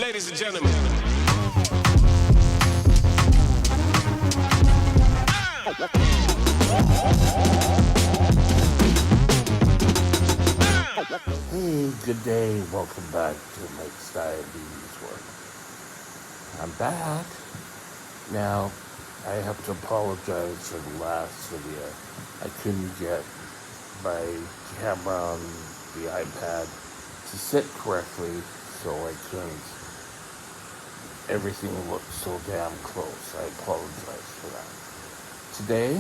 Ladies and gentlemen. Hey, good day. Welcome back to Mike's Diabetes Work. I'm back. Now, I have to apologize for the last video. I couldn't get my camera on the iPad to sit correctly, so I couldn't. Everything looked so damn close. I apologize for that. Today,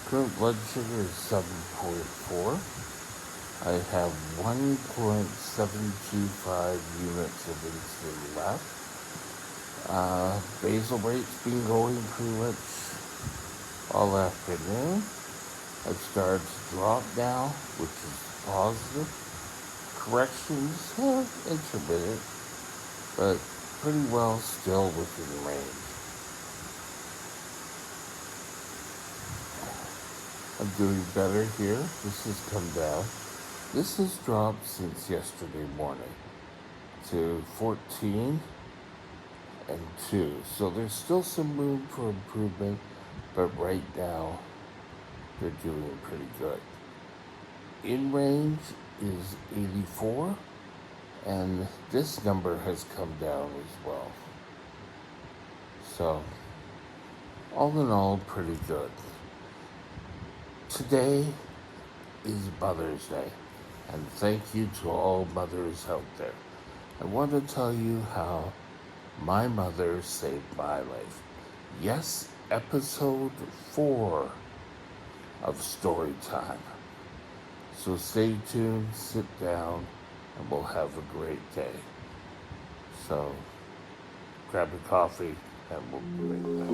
current blood sugar is 7.4. I have 1.725 units of insulin left. Basal rate's been going pretty much all afternoon. I've started to drop now, which is positive. Corrections, intermittent, but pretty well still within range. I'm doing better here. This has come down. This has dropped since yesterday morning to 14 and 2. So there's still some room for improvement, but right now they're doing pretty good. In range is 84, and this number has come down as well. So all in all, pretty good. Today is Mother's Day. And thank you to all mothers out there. I want to tell you how my mother saved my life. Yes, episode 4 of Story Time. So stay tuned, sit down, and we'll have a great day. So grab a coffee, and we'll be right back.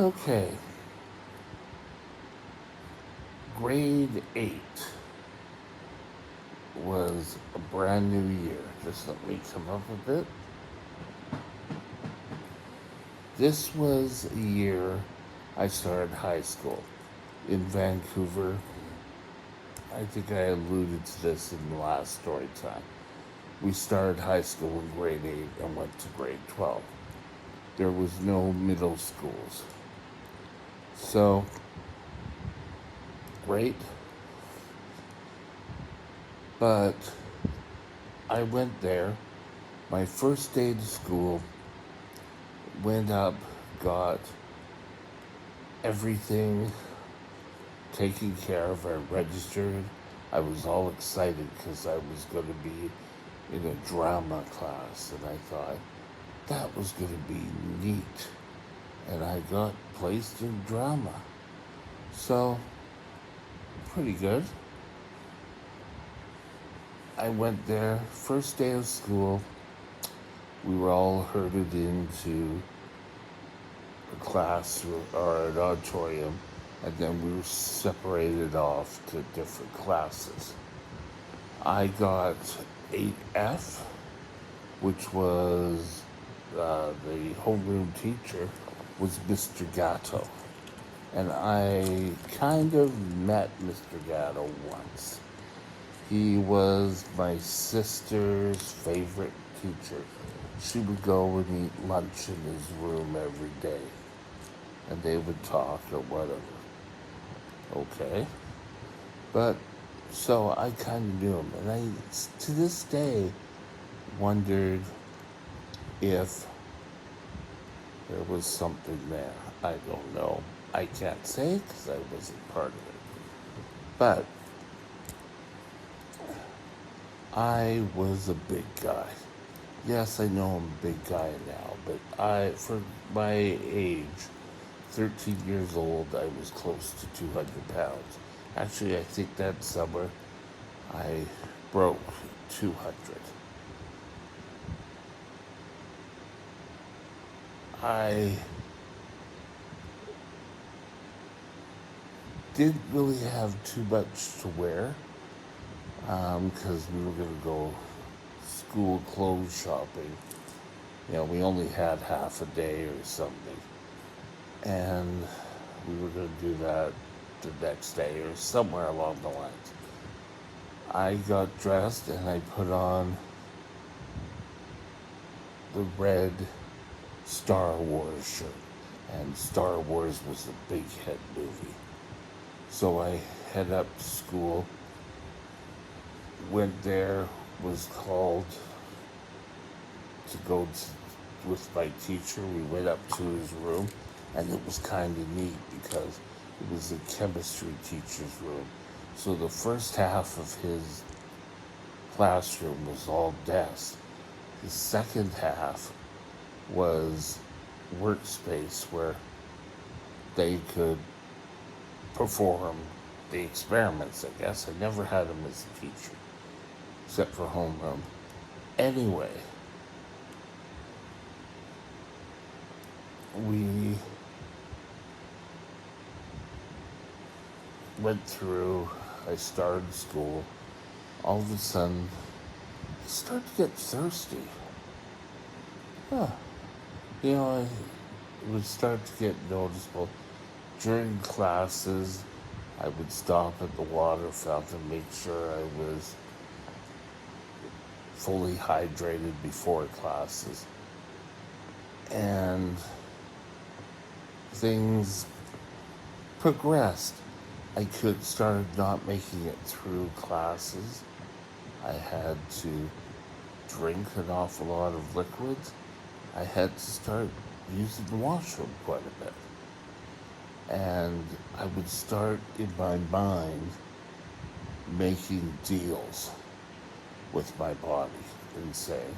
Okay. Grade 8 was a brand new year. Just let me come up with it. This was a year I started high school in Vancouver. I think I alluded to this in the last story time. We started high school in grade 8 and went to grade 12. There was no middle schools. So, great. But I went there. My first day to school, went up, got everything taken care of. I registered. I was all excited because I was going to be in a drama class, and I thought that was going to be neat. And I got placed in drama. So, pretty good. I went there, first day of school. We were all herded into a class or an auditorium, and then we were separated off to different classes. I got 8F, which was the homeroom teacher was Mr. Gatto. And I kind of met Mr. Gatto once. He was my sister's favorite teacher. She would go and eat lunch in his room every day, and they would talk or whatever. Okay? But so I kind of knew him, and I, to this day, wondered if there was something there. I don't know. I can't say because I wasn't part of it. But I was a big guy. Yes, I know I'm a big guy now, but for my age, 13 years old, I was close to 200 pounds. Actually, I think that summer I broke 200. I didn't really have too much to wear because we were going to go school clothes shopping. You know, we only had half a day or something. And we were going to do that the next day or somewhere along the lines. I got dressed and I put on the red Star Wars shirt. And Star Wars was a big hit movie. So I head up to school, went there, was called to go with my teacher. We went up to his room, and it was kind of neat because it was a chemistry teacher's room. So the first half of his classroom was all desks. The second half was workspace where they could perform the experiments, I guess. I never had him as a teacher, except for homeroom. Anyway, we went through, I started school. All of a sudden, I started to get thirsty. Huh. You know, it would start to get noticeable. During classes, I would stop at the water fountain, make sure I was fully hydrated before classes. And things progressed. I started not making it through classes. I had to drink an awful lot of liquids. I had to start using the washroom quite a bit. And I would start in my mind making deals with my body and saying,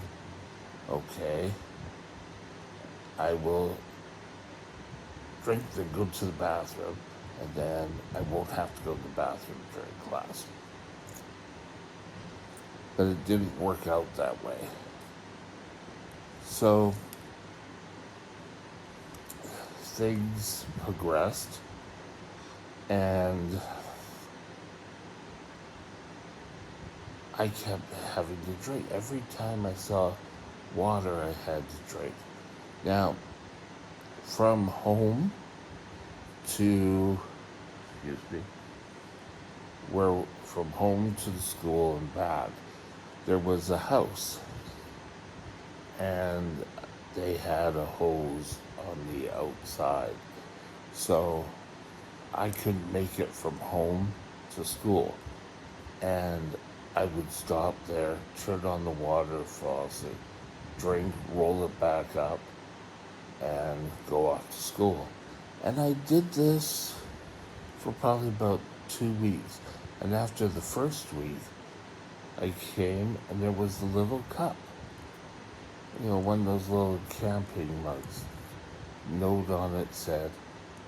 okay, I will drink, then go to the bathroom, and then I won't have to go to the bathroom during class. But it didn't work out that way. So things progressed, and I kept having to drink. Every time I saw water, I had to drink. Now, from home to, from home to the school and back, there was a house, and they had a hose on the outside. So I couldn't make it from home to school. And I would stop there, turn on the water faucet, drink, roll it back up, and go off to school. And I did this for probably about 2 weeks. And after the first week, I came and there was a little cup. You know, one of those little camping mugs. Note on it said,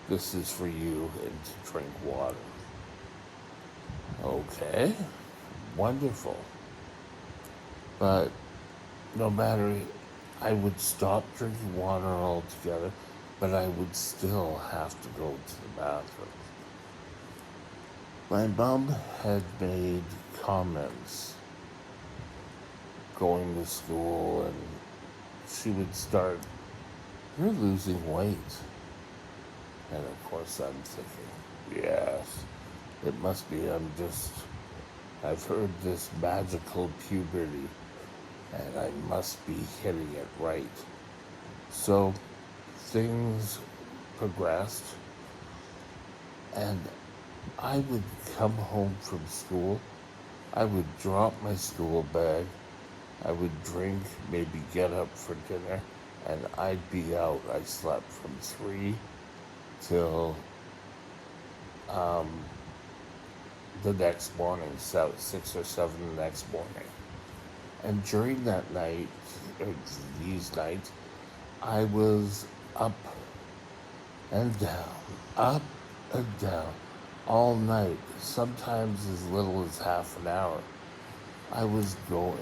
"This is for you and to drink water." Okay, wonderful. But no matter, I would stop drinking water altogether, but I would still have to go to the bathroom. My mom had made comments going to school, and she would start, "You're losing weight." And of course, I'm thinking, yes, it must be. I've heard this magical puberty, and I must be hitting it right. So things progressed, and I would come home from school. I would drop my school bag. I would drink, maybe get up for dinner, and I'd be out. I slept from 3 till um, the next morning, so 6 or 7 the next morning. And during that night, or these nights, I was up and down, up and down, all night, sometimes as little as half an hour. I was going.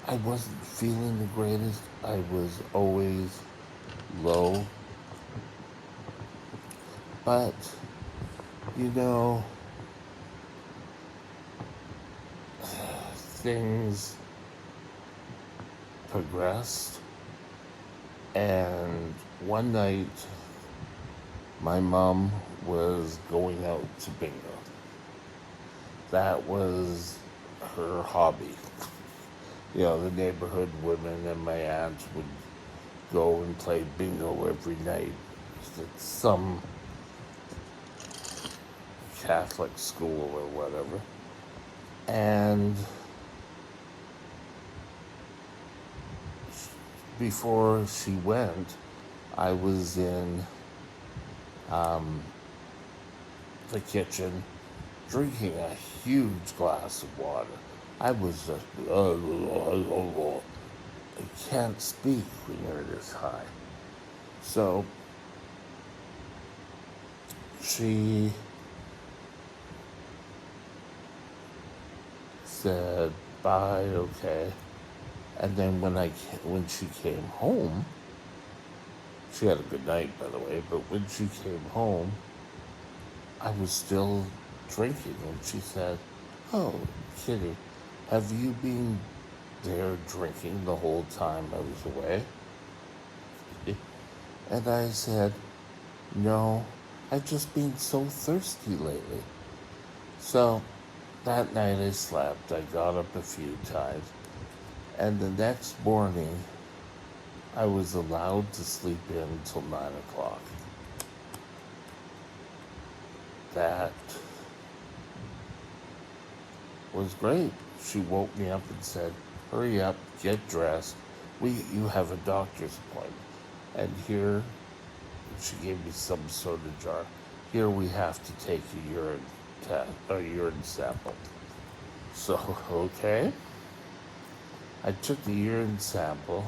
I wasn't feeling the greatest. I was always low. But, you know, things progressed. And one night, my mom was going out to bingo. That was her hobby. You know, the neighborhood women and my aunt would go and play bingo every night at some Catholic school or whatever. And before she went, I was in um, the kitchen drinking a huge glass of water. I was just, I can't speak when you're this high. So she said, bye, okay. And then when she came home, she had a good night, by the way, but when she came home, I was still drinking. And she said, oh, Kitty, have you been there drinking the whole time I was away? And I said, no, I've just been so thirsty lately. So that night I slept. I got up a few times. And the next morning, I was allowed to sleep in until 9 o'clock. That was great. She woke me up and said, hurry up, get dressed. You have a doctor's appointment. And here, she gave me some sort of jar. Here we have to take a urine sample. So, okay. I took the urine sample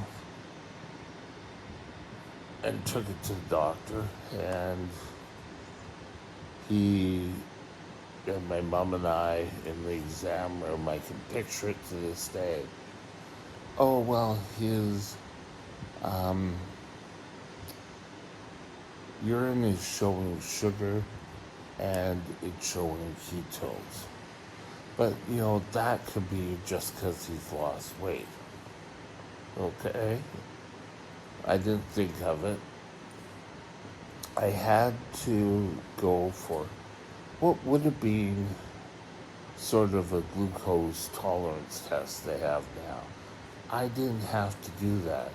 and took it to the doctor, and my mom and I in the exam room, I can picture it to this day. Oh, well, his urine is showing sugar and it's showing ketones. But, that could be just because he's lost weight. Okay? I didn't think of it. I had to go for what would have been sort of a glucose tolerance test they have now. I didn't have to do that.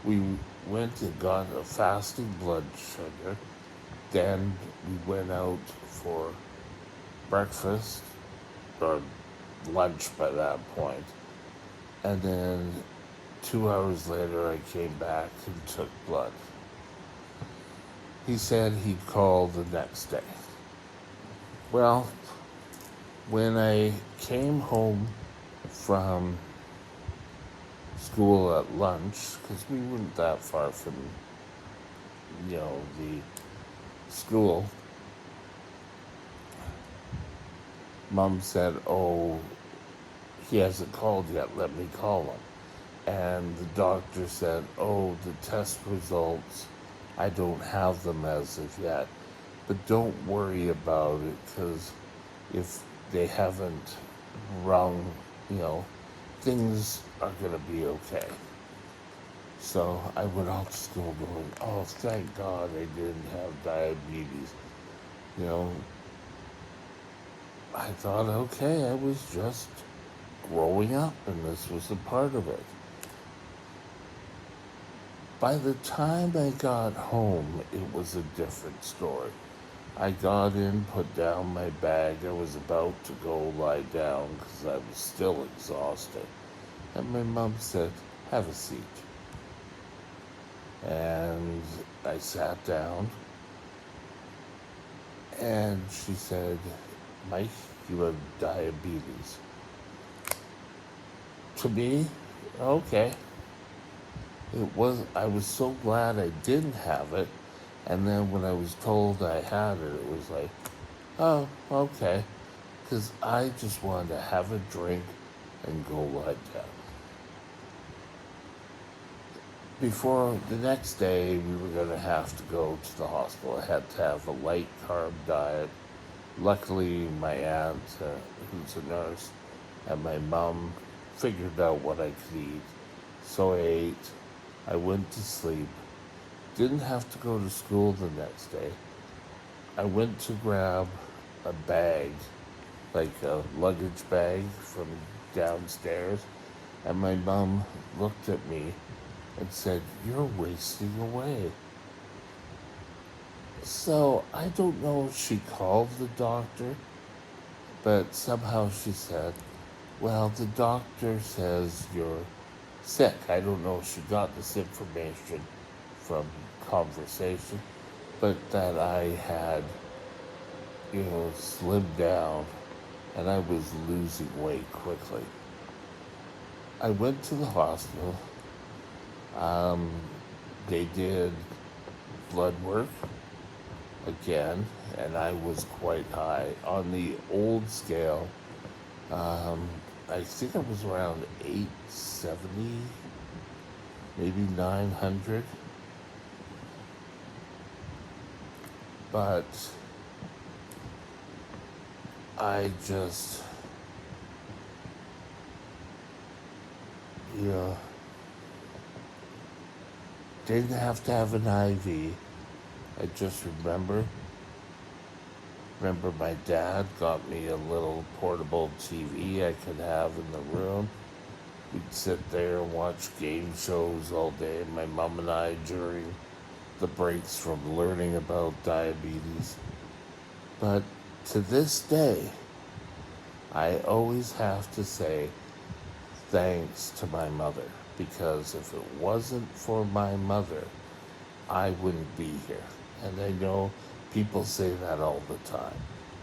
We went and got a fasting blood sugar. Then we went out for breakfast or lunch by that point. And then 2 hours later, I came back and took blood. He said he'd call the next day. Well, when I came home from school at lunch, because we weren't that far from, the school, Mom said, oh, he hasn't called yet, let me call him. And the doctor said, oh, the test results, I don't have them as of yet. But don't worry about it, because if they haven't rung, things are going to be okay. So I went out to school going, oh, thank God I didn't have diabetes. You know, I thought, okay, I was just growing up and this was a part of it. By the time I got home, it was a different story. I got in, put down my bag. I was about to go lie down because I was still exhausted. And my mom said, have a seat. And I sat down and she said, Mike, you have diabetes. To me, okay. I was so glad I didn't have it. And then when I was told I had it, it was like, oh, okay. Because I just wanted to have a drink and go lie down. Before the next day, we were going to have to go to the hospital. I had to have a light carb diet. Luckily, my aunt, who's a nurse, and my mom figured out what I could eat. So I ate. I went to sleep. Didn't have to go to school the next day. I went to grab a bag, like a luggage bag from downstairs, and my mom looked at me and said, you're wasting away. So I don't know if she called the doctor, but somehow she said, well, the doctor says you're sick. I don't know if she got this information from conversation, but that I had, slimmed down and I was losing weight quickly. I went to the hospital. They did blood work again, and I was quite high. On the old scale, I think I was around 870, maybe 900. But I just, didn't have to have an IV. I just remember my dad got me a little portable TV I could have in the room. We'd sit there and watch game shows all day, my mom and I, during the breaks from learning about diabetes. But to this day, I always have to say thanks to my mother, because if it wasn't for my mother, I wouldn't be here. And I know people say that all the time,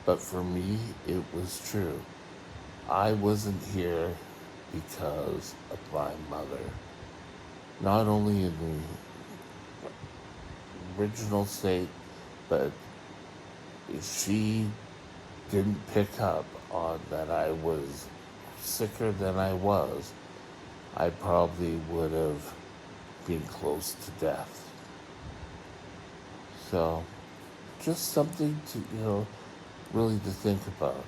but for me, it was true. I wasn't here because of my mother. Not only in the original state, but if she didn't pick up on that I was sicker than I was, I probably would have been close to death. So, just something to, really to think about.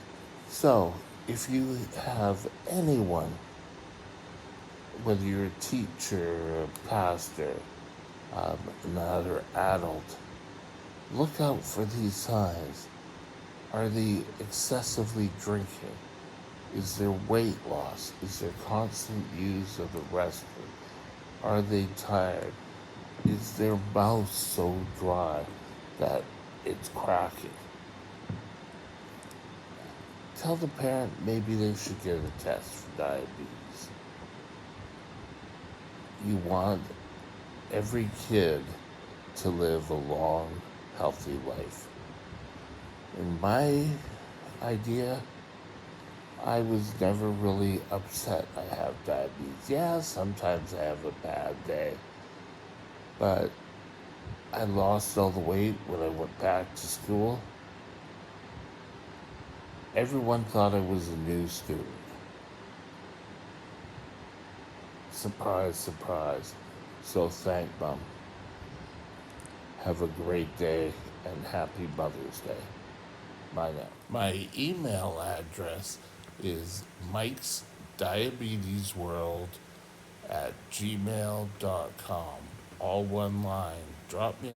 So, if you have anyone, whether you're a teacher, a pastor, another adult, look out for these signs. Are they excessively drinking? Is there weight loss? Is there constant use of the restroom? Are they tired? Is their mouth so dry that it's cracking? Tell the parent maybe they should get a test for diabetes. You want every kid to live a long, healthy life. In my idea, I was never really upset I have diabetes. Yeah, sometimes I have a bad day, but I lost all the weight when I went back to school. Everyone thought I was a new student. Surprise, surprise. So thank Mom. Have a great day and happy Mother's Day. Bye now. My email address is Mike's Diabetes World at gmail.com. All one line. Drop me